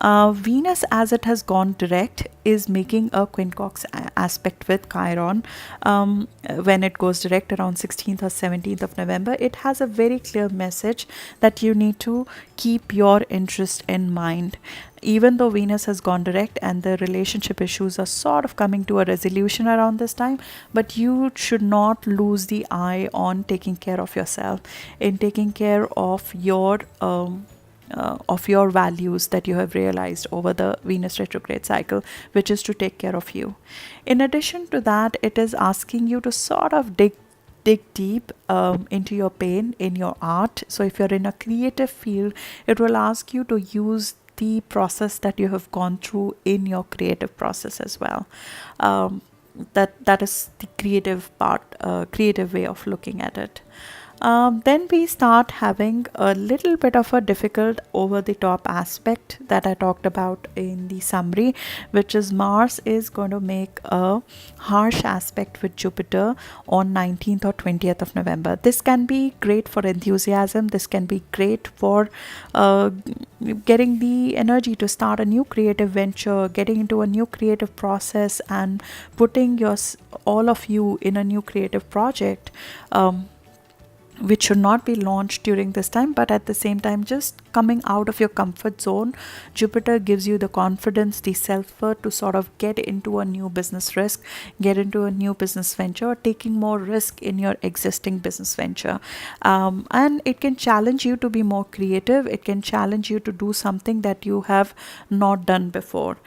Venus, as it has gone direct, is making a quincunx aspect with Chiron. When it goes direct around 16th or 17th of November, it has a very clear message that you need to keep your interest in mind. Even though Venus has gone direct and the relationship issues are sort of coming to a resolution around this time, but you should not lose the eye on taking care of yourself, in taking care of your values that you have realized over the Venus retrograde cycle, which is to take care of you. In addition to that, it is asking you to sort of dig deep into your pain in your art. So if you're in a creative field, it will ask you to use the process that you have gone through in your creative process as well. That is the creative part, creative way of looking at it. Then we start having a little bit of a difficult over the top aspect that I talked about in the summary, which is Mars is going to make a harsh aspect with Jupiter on 19th or 20th of November. This can be great for enthusiasm. This can be great for getting the energy to start a new creative venture, getting into a new creative process, and putting all of you in a new creative project. Which should not be launched during this time, but at the same time, just coming out of your comfort zone. Jupiter gives you the confidence, the self-worth to sort of get into a new business risk, get into a new business venture, or taking more risk in your existing business venture. And it can challenge you to be more creative. It can challenge you to do something that you have not done before.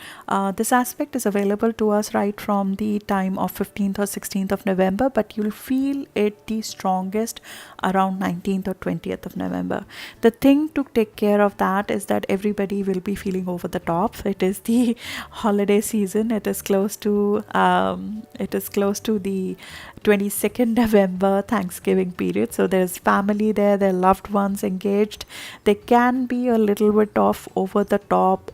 This aspect is available to us right from the time of 15th or 16th of November, but you'll feel it the strongest around 19th or 20th of November. The thing to take care of that is that everybody will be feeling over the top. It is the holiday season. It is close to the 22nd November Thanksgiving period. So there's family there, their loved ones engaged. There can be a little bit of over the top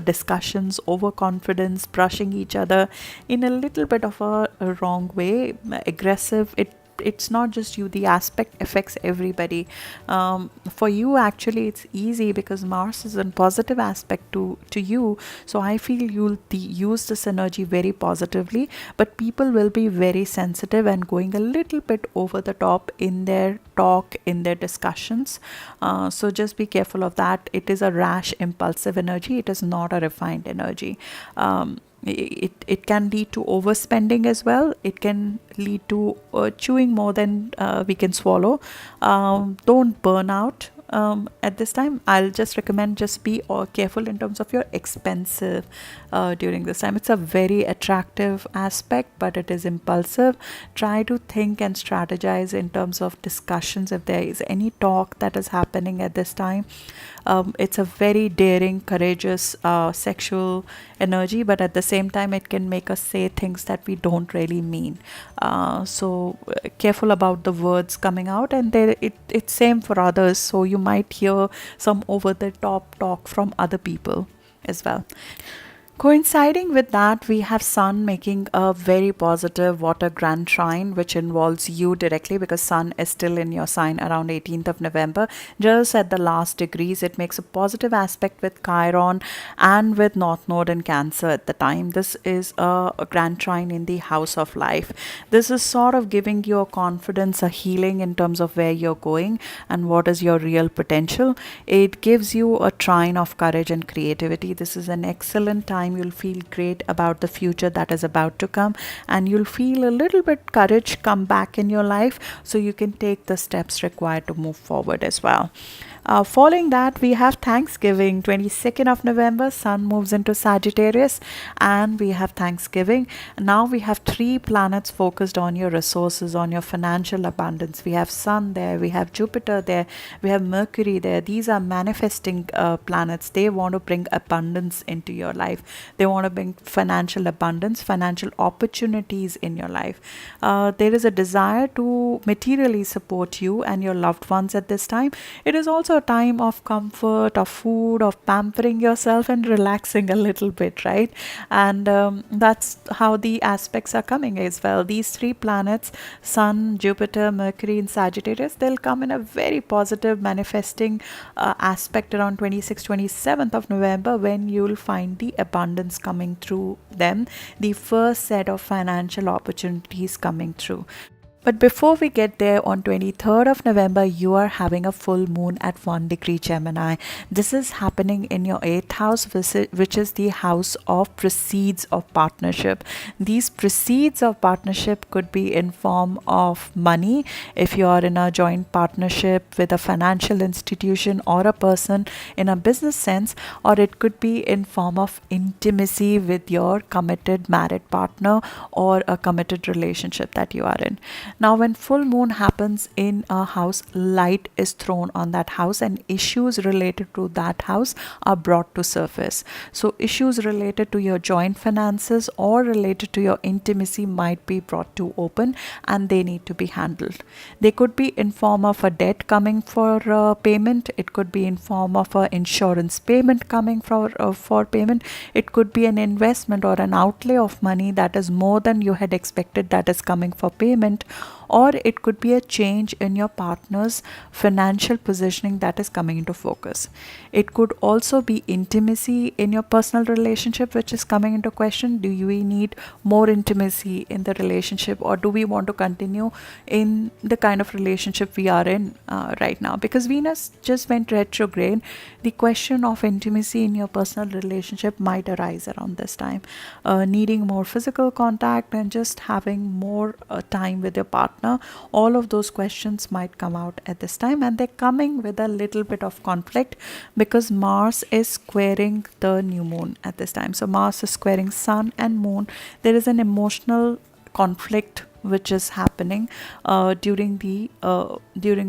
discussions, overconfidence, brushing each other in a little bit of a wrong way, aggressive. It's not just you, the aspect affects everybody. For you, actually, it's easy because Mars is a positive aspect to you, so I feel you'll use this energy very positively, but people will be very sensitive and going a little bit over the top in their talk, in their discussions. So just be careful of that. It is a rash, impulsive energy. It is not a refined energy. It can lead to overspending as well. It can lead to chewing more than we can swallow. Don't burn out at this time. I'll just recommend just be careful in terms of your expensive during this time. It's a very attractive aspect, but it is impulsive. Try to think and strategize in terms of discussions. If there is any talk that is happening at this time, it's a very daring, courageous, sexual energy, but at the same time it can make us say things that we don't really mean. So careful about the words coming out, and it's same for others, so you might hear some over the top talk from other people as well. Coinciding with that, we have Sun making a very positive water grand trine, which involves you directly because Sun is still in your sign around 18th of November, just at the last degrees. It makes a positive aspect with Chiron and with North Node in Cancer at the time. This is a grand trine in the house of life. This is sort of giving you a confidence, a healing in terms of where you're going and what is your real potential. It gives you a trine of courage and creativity. This is an excellent time. You'll feel great about the future that is about to come, and you'll feel a little bit courage come back in your life so you can take the steps required to move forward as well. Following that, we have Thanksgiving, 22nd of November. Sun moves into Sagittarius, and we have Thanksgiving. Now we have three planets focused on your resources, on your financial abundance. We have Sun there, we have Jupiter there, we have Mercury there. These are manifesting planets. They want to bring abundance into your life. They want to bring financial abundance, financial opportunities in your life. There is a desire to materially support you and your loved ones at this time. It is also a time of comfort, of food, of pampering yourself and relaxing a little bit, right? And that's how the aspects are coming as well. These three planets, Sun, Jupiter, Mercury in Sagittarius, they'll come in a very positive manifesting aspect around 26th, 27th of November, when you'll find the abundance coming through them, the first set of financial opportunities coming through. But before we get there, on 23rd of November, you are having a full moon at 1 degree Gemini. This is happening in your 8th house, which is the house of proceeds of partnership. These proceeds of partnership could be in form of money, if you are in a joint partnership with a financial institution or a person in a business sense, or it could be in form of intimacy with your committed married partner or a committed relationship that you are in. Now, when full moon happens in a house, light is thrown on that house and issues related to that house are brought to surface. So issues related to your joint finances or related to your intimacy might be brought to open, and they need to be handled. They could be in form of a debt coming for payment. It could be in form of an insurance payment coming for payment. It could be an investment or an outlay of money that is more than you had expected that is coming for payment, or it could be a change in your partner's financial positioning that is coming into focus. It could also be intimacy in your personal relationship which is coming into question. Do we need more intimacy in the relationship, or do we want to continue in the kind of relationship we are in right now? Because Venus just went retrograde, the question of intimacy in your personal relationship might arise around this time. Needing more physical contact and just having more time with your partner, all of those questions might come out at this time, and they're coming with a little bit of conflict because Mars is squaring the new moon at this time. So Mars is squaring Sun and Moon. There is an emotional conflict which is happening during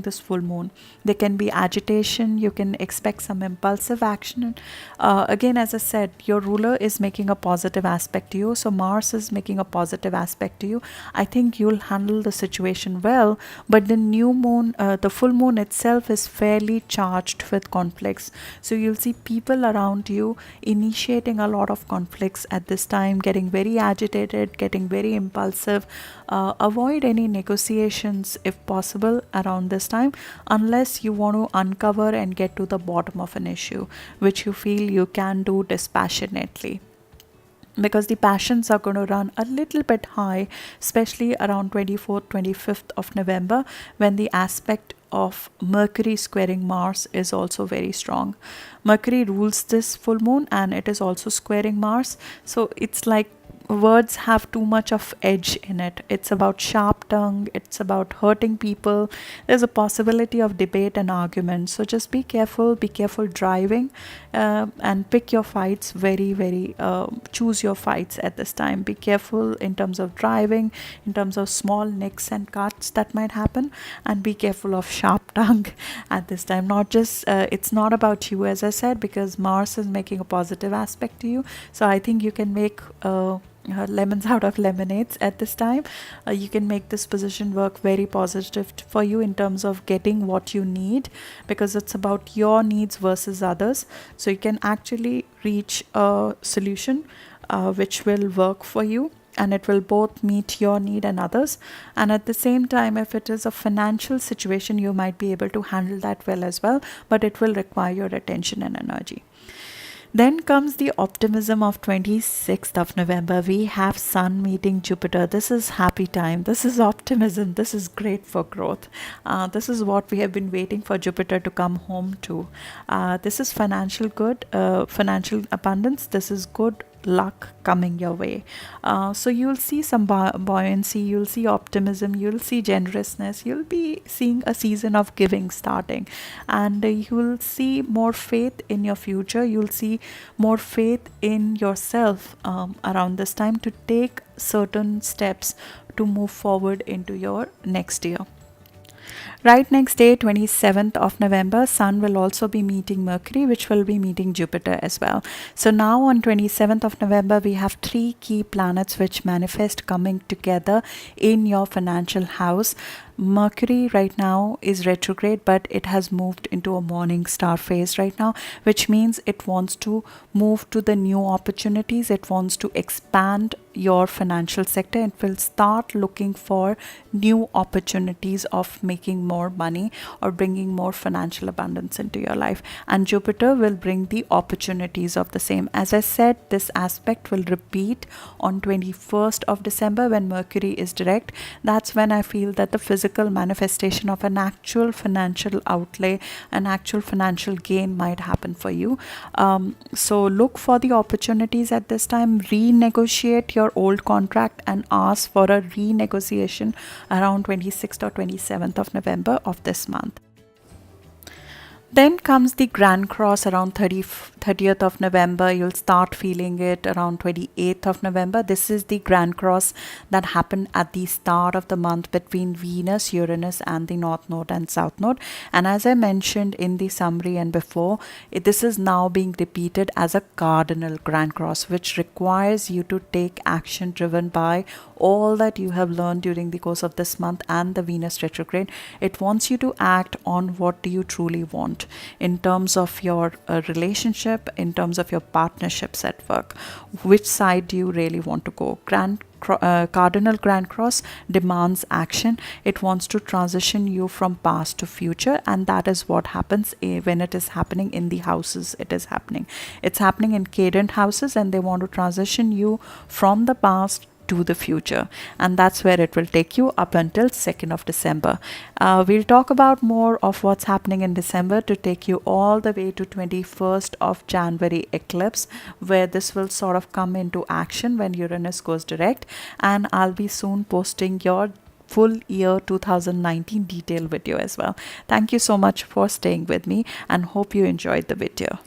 this full moon. There can be agitation. You can expect some impulsive action. Again, as I said, your ruler is making a positive aspect to you, so Mars is making a positive aspect to you. I think you'll handle the situation well, but the new moon, the full moon itself is fairly charged with conflicts. So you'll see people around you initiating a lot of conflicts at this time, getting very agitated, getting very impulsive. Avoid any negotiations if possible around this time, unless you want to uncover and get to the bottom of an issue which you feel you can do dispassionately, because the passions are going to run a little bit high, especially around 24th, 25th of November, when the aspect of Mercury squaring Mars is also very strong. Mercury rules this full moon and it is also squaring Mars, so it's like words have too much of edge in it. It's about sharp tongue, it's about hurting people. There's a possibility of debate and argument, so just be careful driving, and pick your fights very choose your fights at this time. Be careful in terms of driving, in terms of small nicks and cuts that might happen, and be careful of sharp tongue at this time. Not just it's not about you, as I said, because Mars is making a positive aspect to you, so I think you can make lemons out of lemonades at this time. You can make this position work very positive for you in terms of getting what you need, because it's about your needs versus others. So you can actually reach a solution which will work for you, and it will both meet your need and others. And at the same time, if it is a financial situation, you might be able to handle that well as well, but it will require your attention and energy. Then comes the optimism of 26th of November. We have Sun meeting Jupiter. This is happy time. This is optimism. This is great for growth. This is what we have been waiting for Jupiter to come home to. This is financial good, financial abundance. This is good luck coming your way. So you'll see some buoyancy, you'll see optimism, you'll see generousness, you'll be seeing a season of giving starting, and you'll see more faith in your future, you'll see more faith in yourself around this time to take certain steps to move forward into your next year. Right next day, 27th of November, Sun will also be meeting Mercury, which will be meeting Jupiter as well. So now on 27th of November, we have three key planets which manifest coming together in your financial house. Mercury right now is retrograde, but it has moved into a morning star phase right now, which means it wants to move to the new opportunities. It wants to expand your financial sector. It will start looking for new opportunities of making more money or bringing more financial abundance into your life. And Jupiter will bring the opportunities of the same. As I said, this aspect will repeat on 21st of December when Mercury is direct. That's when I feel that the physical manifestation of an actual financial outlay, an actual financial gain might happen for you. So look for the opportunities at this time. Renegotiate your old contract and ask for a renegotiation around 26th or 27th of November of this month. Then comes the Grand Cross around 30th of November. You'll start feeling it around 28th of November. This is the Grand Cross that happened at the start of the month between Venus, Uranus, and the North Node and South Node. And as I mentioned in the summary and before, this is now being repeated as a cardinal Grand Cross, which requires you to take action driven by all that you have learned during the course of this month and the Venus retrograde. It wants you to act on what do you truly want in terms of your relationship, in terms of your partnerships at work. Which side do you really want to go? Cardinal Grand Cross demands action. It wants to transition you from past to future, and that is what happens when it is happening in the houses. It's happening in cadent houses, and they want to transition you from the past to the future, and that's where it will take you up until 2nd of December. We'll talk about more of what's happening in December to take you all the way to 21st of January eclipse, where this will sort of come into action when Uranus goes direct, and I'll be soon posting your full year 2019 detail video as well. Thank you so much for staying with me and hope you enjoyed the video.